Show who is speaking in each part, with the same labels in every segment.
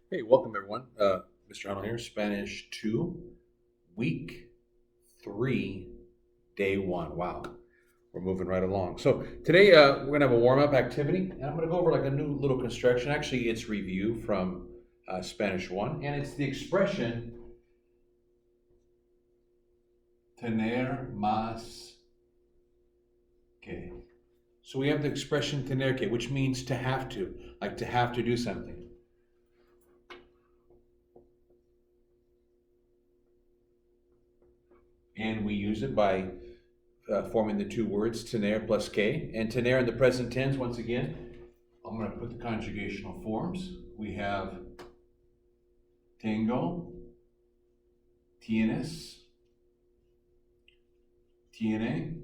Speaker 1: Hey, welcome everyone. Mr. Hunnell here, Spanish 2, week 3, day 1. Wow, we're moving right along. So today we're going to have a warm-up activity, and I'm going to go over like a new little construction. Actually, it's review from Spanish 1, and it's the expression tener más que. So we have the expression tener que, which means to have to, like to have to do something. And we use it by forming the two words tener plus que. And tener in the present tense, once again, I'm going to put the conjugational forms. We have tengo, tienes, tiene,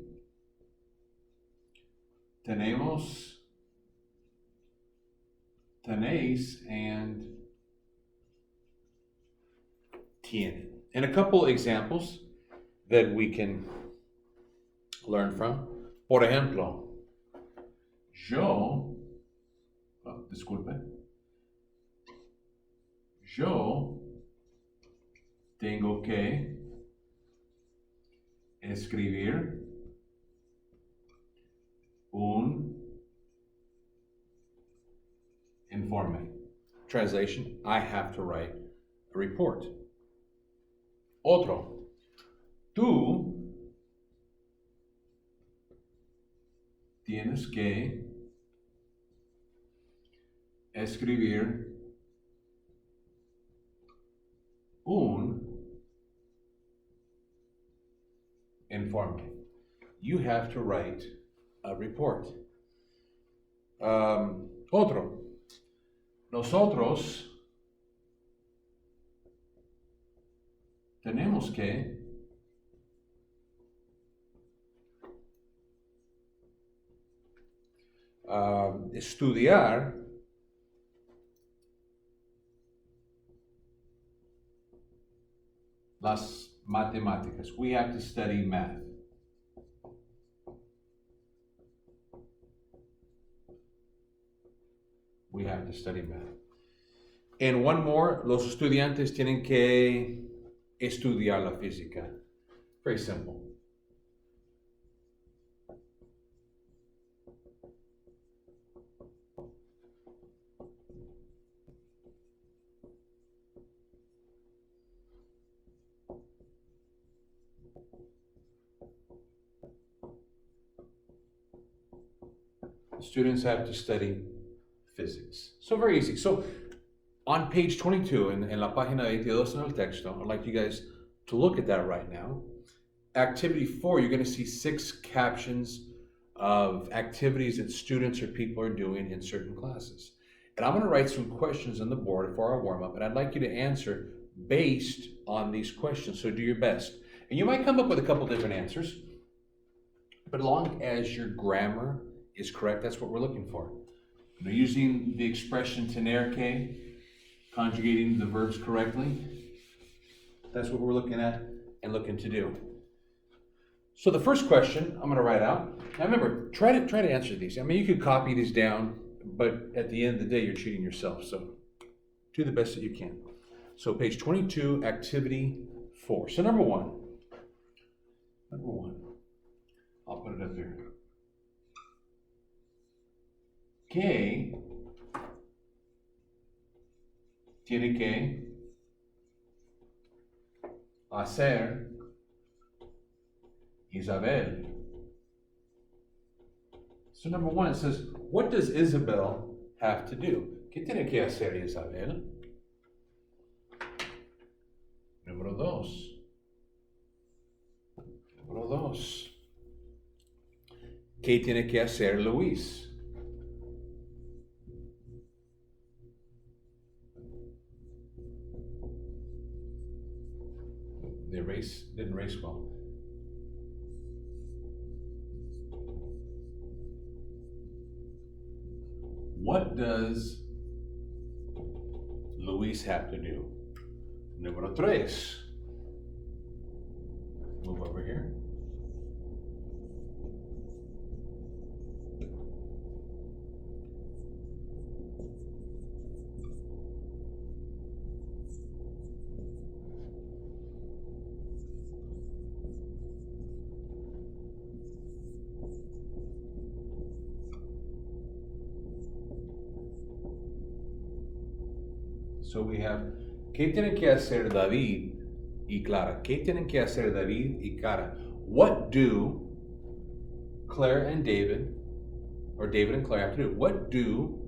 Speaker 1: tenemos, tenéis, and tiene. And a couple examples that we can learn from. Por ejemplo, disculpe, yo tengo que escribir un informe. Translation, I have to write a report. Otro, tú tienes que escribir un informe. You have to write a report. Otro, nosotros tenemos que estudiar las matemáticas. We have to study math. We have to study math. And one more, los estudiantes tienen que estudiar la física. Very simple. Students have to study physics. So very easy. So on page 22 en la página 22 en el texto, I'd like you guys to look at that right now. Activity 4, you're going to see 6 captions of activities that students or people are doing in certain classes. And I'm going to write some questions on the board for our warm-up, and I'd like you to answer based on these questions. So do your best. And you might come up with a couple different answers, but as long as your grammar is correct, that's what we're looking for. You know, using the expression tener que, conjugating the verbs correctly, that's what we're looking at and looking to do. So the first question I'm going to write out. Now remember, try to answer these. I mean, you could copy these down, but at the end of the day, you're cheating yourself. So do the best that you can. So page 22, activity 4. So number one, I'll put it up here. ¿Qué tiene que hacer Isabel? So number one, it says, what does Isabel have to do? ¿Qué tiene que hacer Isabel? Número dos. ¿Qué tiene que hacer Luis? Didn't race well. What does Luis have to do? Número tres. Move over here. So we have, ¿qué tienen que hacer David y Clara? ¿Qué tienen que hacer David y Clara? What do Claire and David, or David and Claire have to do? What do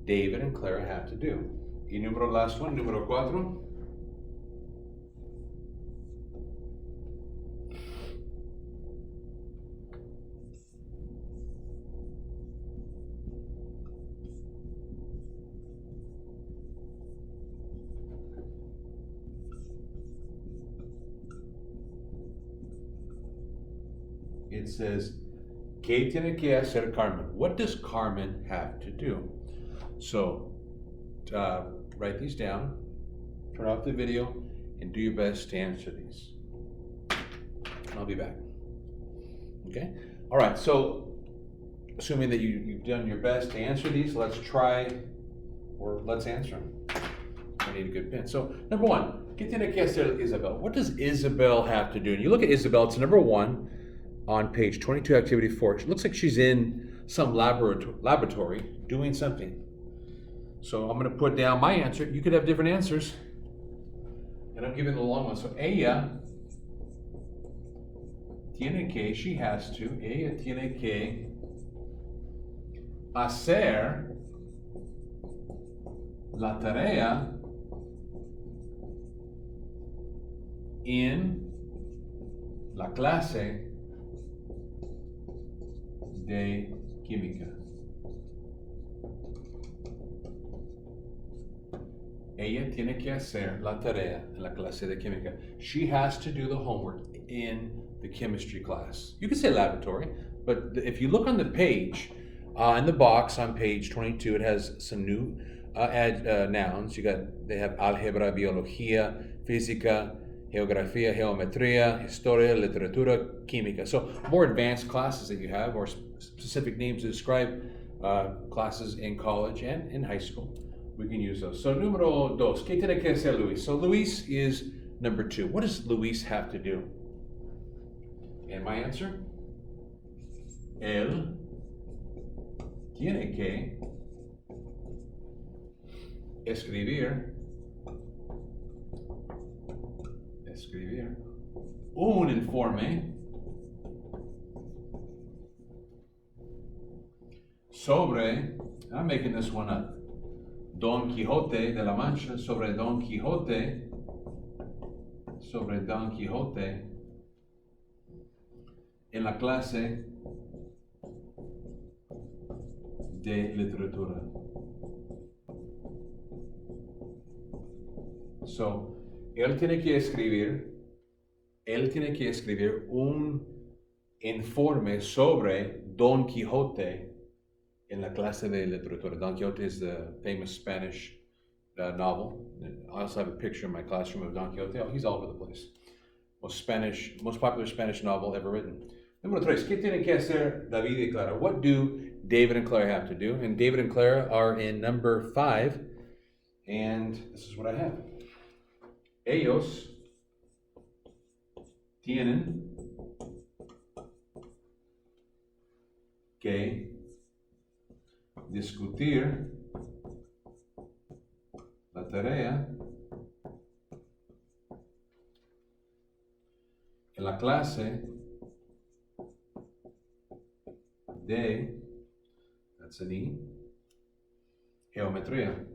Speaker 1: David and Clara have to do? Y número last one, número 4. It says, ¿qué tiene que hacer Carmen? What does Carmen have to do? So, write these down, turn off the video, and do your best to answer these. I'll be back. Okay? All right, so assuming that you've done your best to answer these, let's answer them. I need a good pen. So, number 1, ¿qué tiene que hacer Isabel? What does Isabel have to do? And you look at Isabel, it's number 1 on page 22, activity 4. It looks like she's in some laboratory doing something. So I'm going to put down my answer. You could have different answers. And I'm giving the long one. So ella tiene que, she has to, ella tiene que hacer la tarea en la clase de química. Ella tiene que hacer la tarea en la clase de química. She has to do the homework in the chemistry class. You can say laboratory, but if you look on the page, in the box on page 22, it has some new nouns. They have álgebra, biología, física, geografía, geometría, historia, literatura, química. So more advanced classes that you have, or specific names to describe classes in college and in high school. We can use those. So número 2, ¿qué tiene que hacer Luis? So Luis is number 2. What does Luis have to do? And my answer? Él tiene que escribir un informe sobre, I'm making this one up, Don Quijote de la Mancha, sobre Don Quijote en la clase de literatura. So, él tiene que escribir un informe sobre Don Quijote en la clase de literatura. Don Quixote is the famous Spanish novel. I also have a picture in my classroom of Don Quixote. Oh, he's all over the place. Most popular Spanish novel ever written. Número 3, ¿qué tienen que hacer David y Clara? What do David and Clara have to do? And David and Clara are in number 5, and this is what I have. Ellos tienen que discutir la tarea en la clase de, that's an E, geometría.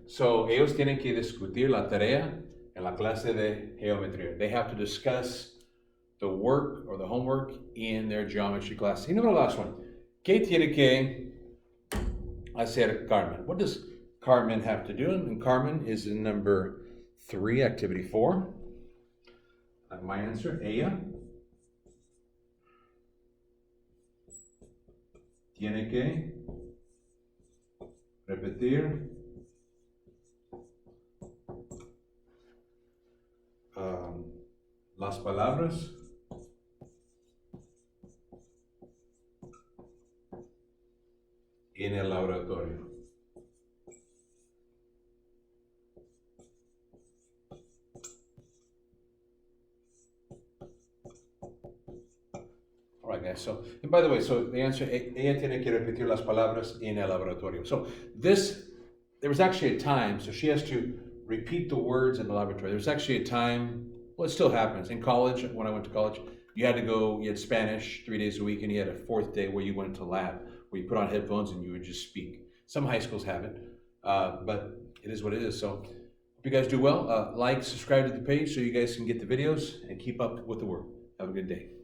Speaker 1: So, ellos tienen que discutir la tarea en la clase de geometría. They have to discuss the work or the homework in their geometry class. Y número last one. ¿Qué tiene que hacer Carmen? What does Carmen have to do? And Carmen is in number 3, activity 4. My answer, ella tiene que repetir las palabras en el laboratorio. All right, guys. So, and by the way, so the answer, ella tiene que repetir las palabras en el laboratorio. So there was actually a time, so she has to repeat the words in the laboratory. There's actually a time, well, it still happens. In college, when I went to college, you had Spanish 3 days a week, and you had a fourth day where you went to lab, where you put on headphones and you would just speak. Some high schools have it, but it is what it is. So hope you guys do well. Like, subscribe to the page so you guys can get the videos and keep up with the work. Have a good day.